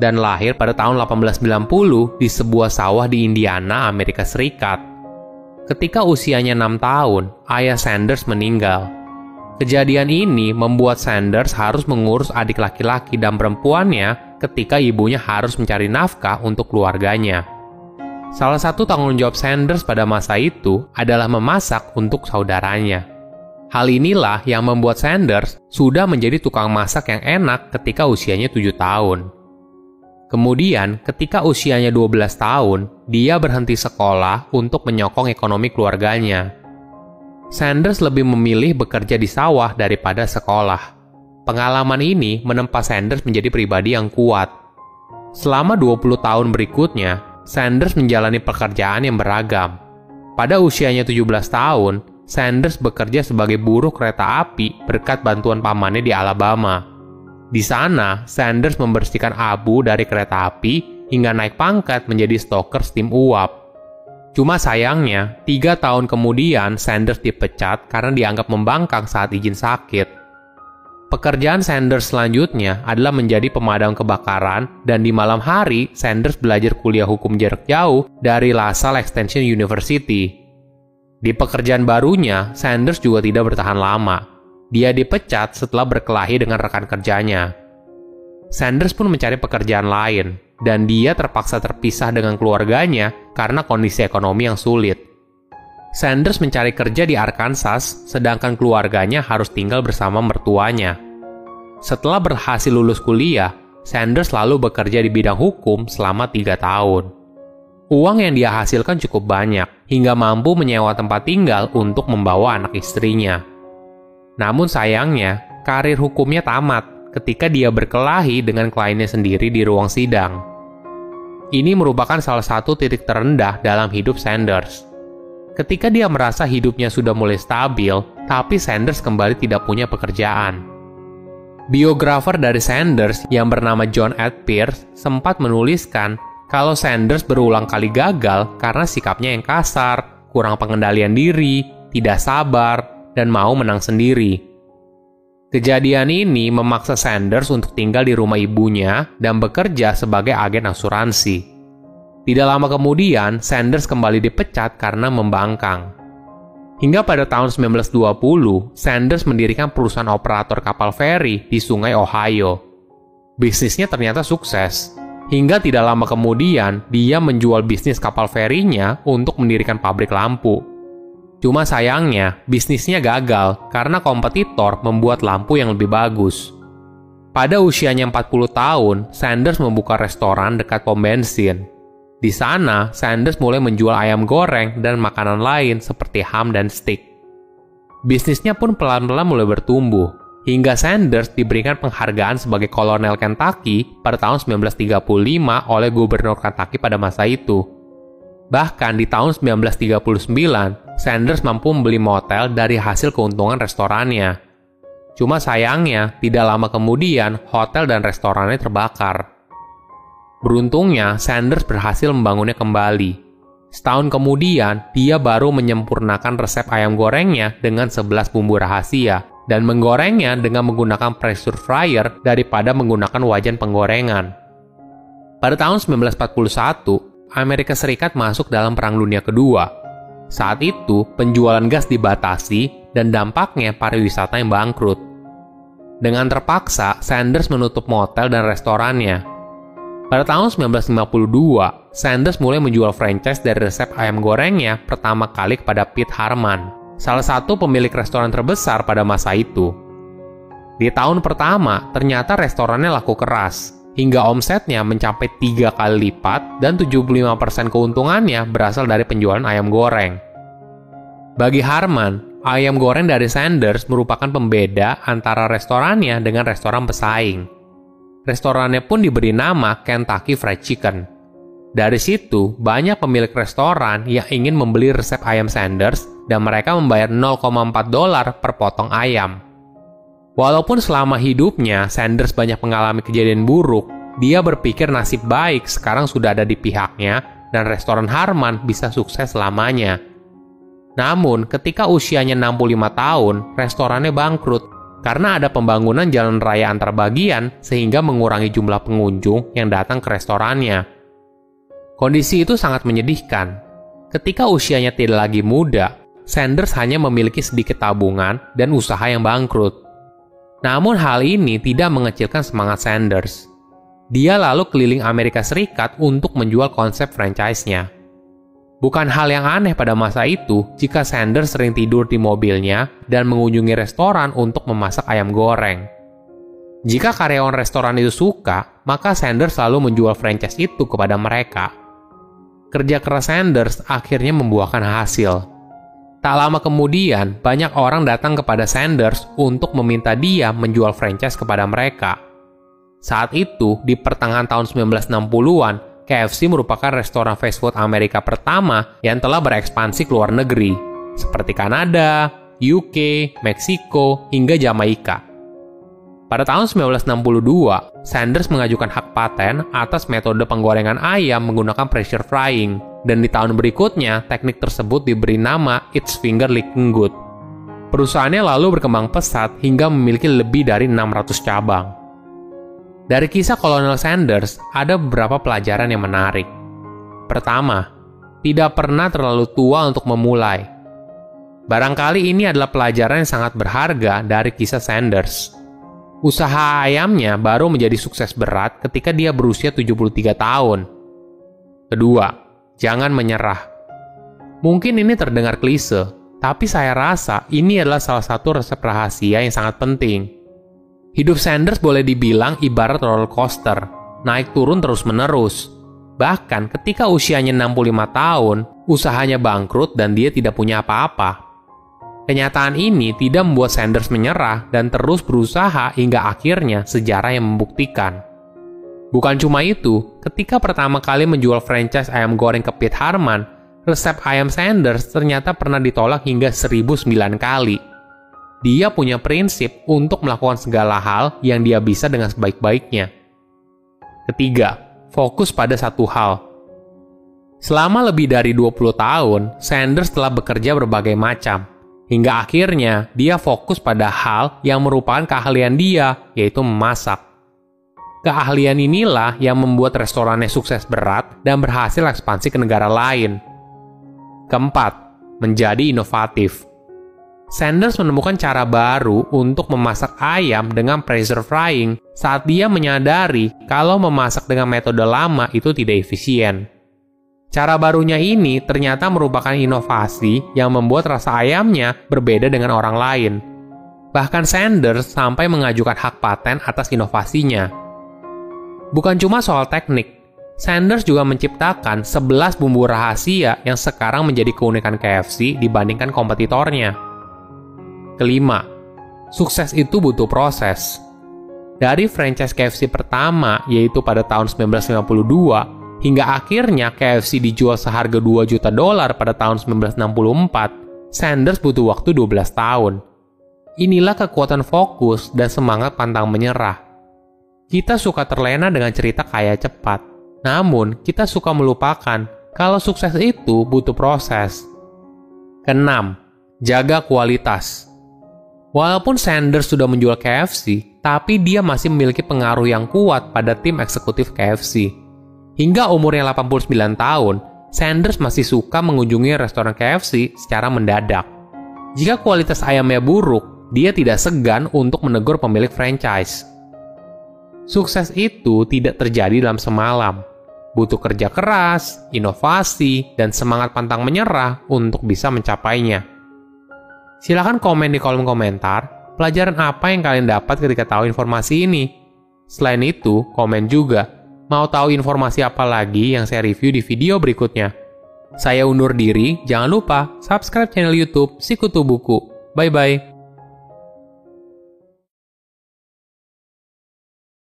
dan lahir pada tahun 1890 di sebuah sawah di Indiana, Amerika Serikat. Ketika usianya 6 tahun, ayah Sanders meninggal. Kejadian ini membuat Sanders harus mengurus adik laki-laki dan perempuannya ketika ibunya harus mencari nafkah untuk keluarganya. Salah satu tanggung jawab Sanders pada masa itu adalah memasak untuk saudaranya. Hal inilah yang membuat Sanders sudah menjadi tukang masak yang enak ketika usianya 7 tahun. Kemudian, ketika usianya 12 tahun, dia berhenti sekolah untuk menyokong ekonomi keluarganya. Sanders lebih memilih bekerja di sawah daripada sekolah. Pengalaman ini menempa Sanders menjadi pribadi yang kuat. Selama 20 tahun berikutnya, Sanders menjalani pekerjaan yang beragam. Pada usianya 17 tahun, Sanders bekerja sebagai buruh kereta api berkat bantuan pamannya di Alabama. Di sana, Sanders membersihkan abu dari kereta api hingga naik pangkat menjadi stoker tim uap. Cuma sayangnya, 3 tahun kemudian Sanders dipecat karena dianggap membangkang saat izin sakit. Pekerjaan Sanders selanjutnya adalah menjadi pemadam kebakaran, dan di malam hari Sanders belajar kuliah hukum jarak jauh dari LaSalle Extension University. Di pekerjaan barunya, Sanders juga tidak bertahan lama. Dia dipecat setelah berkelahi dengan rekan kerjanya. Sanders pun mencari pekerjaan lain, dan dia terpaksa terpisah dengan keluarganya karena kondisi ekonomi yang sulit. Sanders mencari kerja di Arkansas, sedangkan keluarganya harus tinggal bersama mertuanya. Setelah berhasil lulus kuliah, Sanders lalu bekerja di bidang hukum selama 3 tahun. Uang yang dia hasilkan cukup banyak, hingga mampu menyewa tempat tinggal untuk membawa anak istrinya. Namun sayangnya, karir hukumnya tamat ketika dia berkelahi dengan kliennya sendiri di ruang sidang. Ini merupakan salah satu titik terendah dalam hidup Sanders. Ketika dia merasa hidupnya sudah mulai stabil, tapi Sanders kembali tidak punya pekerjaan. Biografer dari Sanders yang bernama John Ed Pierce sempat menuliskan kalau Sanders berulang kali gagal karena sikapnya yang kasar, kurang pengendalian diri, tidak sabar, dan mau menang sendiri. Kejadian ini memaksa Sanders untuk tinggal di rumah ibunya dan bekerja sebagai agen asuransi. Tidak lama kemudian, Sanders kembali dipecat karena membangkang. Hingga pada tahun 1920, Sanders mendirikan perusahaan operator kapal feri di Sungai Ohio. Bisnisnya ternyata sukses. Hingga tidak lama kemudian, dia menjual bisnis kapal ferinya untuk mendirikan pabrik lampu. Cuma sayangnya, bisnisnya gagal karena kompetitor membuat lampu yang lebih bagus. Pada usianya 40 tahun, Sanders membuka restoran dekat pom bensin. Di sana, Sanders mulai menjual ayam goreng dan makanan lain seperti ham dan steak. Bisnisnya pun pelan-pelan mulai bertumbuh, hingga Sanders diberikan penghargaan sebagai kolonel Kentucky pada tahun 1935 oleh gubernur Kentucky pada masa itu. Bahkan di tahun 1939, Sanders mampu membeli motel dari hasil keuntungan restorannya. Cuma sayangnya, tidak lama kemudian hotel dan restorannya terbakar. Beruntungnya, Sanders berhasil membangunnya kembali. Setahun kemudian, dia baru menyempurnakan resep ayam gorengnya dengan 11 bumbu rahasia dan menggorengnya dengan menggunakan pressure fryer daripada menggunakan wajan penggorengan. Pada tahun 1941, Amerika Serikat masuk dalam Perang Dunia Kedua. Saat itu, penjualan gas dibatasi dan dampaknya pariwisata yang bangkrut. Dengan terpaksa, Sanders menutup motel dan restorannya. Pada tahun 1952, Sanders mulai menjual franchise dari resep ayam gorengnya pertama kali kepada Pete Harman, salah satu pemilik restoran terbesar pada masa itu. Di tahun pertama, ternyata restorannya laku keras, hingga omsetnya mencapai 3 kali lipat dan 75% keuntungannya berasal dari penjualan ayam goreng. Bagi Harman, ayam goreng dari Sanders merupakan pembeda antara restorannya dengan restoran pesaing. Restorannya pun diberi nama Kentucky Fried Chicken. Dari situ, banyak pemilik restoran yang ingin membeli resep ayam Sanders dan mereka membayar $0,4 per potong ayam. Walaupun selama hidupnya Sanders banyak mengalami kejadian buruk, dia berpikir nasib baik sekarang sudah ada di pihaknya dan restoran Harman bisa sukses selamanya. Namun, ketika usianya 65 tahun, restorannya bangkrut karena ada pembangunan jalan raya antar bagian sehingga mengurangi jumlah pengunjung yang datang ke restorannya. Kondisi itu sangat menyedihkan. Ketika usianya tidak lagi muda, Sanders hanya memiliki sedikit tabungan dan usaha yang bangkrut. Namun hal ini tidak mengecilkan semangat Sanders. Dia lalu keliling Amerika Serikat untuk menjual konsep franchise-nya. Bukan hal yang aneh pada masa itu jika Sanders sering tidur di mobilnya dan mengunjungi restoran untuk memasak ayam goreng. Jika karyawan restoran itu suka, maka Sanders selalu menjual franchise itu kepada mereka. Kerja keras Sanders akhirnya membuahkan hasil. Tak lama kemudian, banyak orang datang kepada Sanders untuk meminta dia menjual franchise kepada mereka. Saat itu, di pertengahan tahun 1960-an, KFC merupakan restoran fast food Amerika pertama yang telah berekspansi ke luar negeri, seperti Kanada, UK, Meksiko, hingga Jamaika. Pada tahun 1962, Sanders mengajukan hak paten atas metode penggorengan ayam menggunakan pressure frying, dan di tahun berikutnya, teknik tersebut diberi nama It's Finger Licking Good. Perusahaannya lalu berkembang pesat hingga memiliki lebih dari 600 cabang. Dari kisah Kolonel Sanders, ada beberapa pelajaran yang menarik. Pertama, tidak pernah terlalu tua untuk memulai. Barangkali ini adalah pelajaran yang sangat berharga dari kisah Sanders. Usaha ayamnya baru menjadi sukses berat ketika dia berusia 73 tahun. Kedua, jangan menyerah. Mungkin ini terdengar klise, tapi saya rasa ini adalah salah satu resep rahasia yang sangat penting. Hidup Sanders boleh dibilang ibarat roller coaster, naik turun terus-menerus. Bahkan ketika usianya 65 tahun, usahanya bangkrut dan dia tidak punya apa-apa. Kenyataan ini tidak membuat Sanders menyerah dan terus berusaha hingga akhirnya sejarah yang membuktikan. Bukan cuma itu, ketika pertama kali menjual franchise ayam goreng ke Pete Harman, resep ayam Sanders ternyata pernah ditolak hingga 1009 kali. Dia punya prinsip untuk melakukan segala hal yang dia bisa dengan sebaik-baiknya. Ketiga, fokus pada satu hal. Selama lebih dari 20 tahun, Sanders telah bekerja berbagai macam. Hingga akhirnya, dia fokus pada hal yang merupakan keahlian dia, yaitu memasak. Keahlian inilah yang membuat restorannya sukses berat dan berhasil ekspansi ke negara lain. Keempat, menjadi inovatif. Sanders menemukan cara baru untuk memasak ayam dengan pressure frying saat dia menyadari kalau memasak dengan metode lama itu tidak efisien. Cara barunya ini ternyata merupakan inovasi yang membuat rasa ayamnya berbeda dengan orang lain. Bahkan Sanders sampai mengajukan hak paten atas inovasinya. Bukan cuma soal teknik, Sanders juga menciptakan 11 bumbu rahasia yang sekarang menjadi keunikan KFC dibandingkan kompetitornya. Kelima, sukses itu butuh proses. Dari franchise KFC pertama, yaitu pada tahun 1952, hingga akhirnya KFC dijual seharga $2 juta pada tahun 1964, Sanders butuh waktu 12 tahun. Inilah kekuatan fokus dan semangat pantang menyerah. Kita suka terlena dengan cerita kaya cepat, namun kita suka melupakan kalau sukses itu butuh proses. Keenam, jaga kualitas. Walaupun Sanders sudah menjual KFC, tapi dia masih memiliki pengaruh yang kuat pada tim eksekutif KFC. Hingga umurnya 89 tahun, Sanders masih suka mengunjungi restoran KFC secara mendadak. Jika kualitas ayamnya buruk, dia tidak segan untuk menegur pemilik franchise. Sukses itu tidak terjadi dalam semalam. Butuh kerja keras, inovasi, dan semangat pantang menyerah untuk bisa mencapainya. Silahkan komen di kolom komentar, pelajaran apa yang kalian dapat ketika tahu informasi ini. Selain itu, komen juga, mau tahu informasi apa lagi yang saya review di video berikutnya. Saya undur diri, jangan lupa subscribe channel YouTube Sikutu Buku. Bye-bye.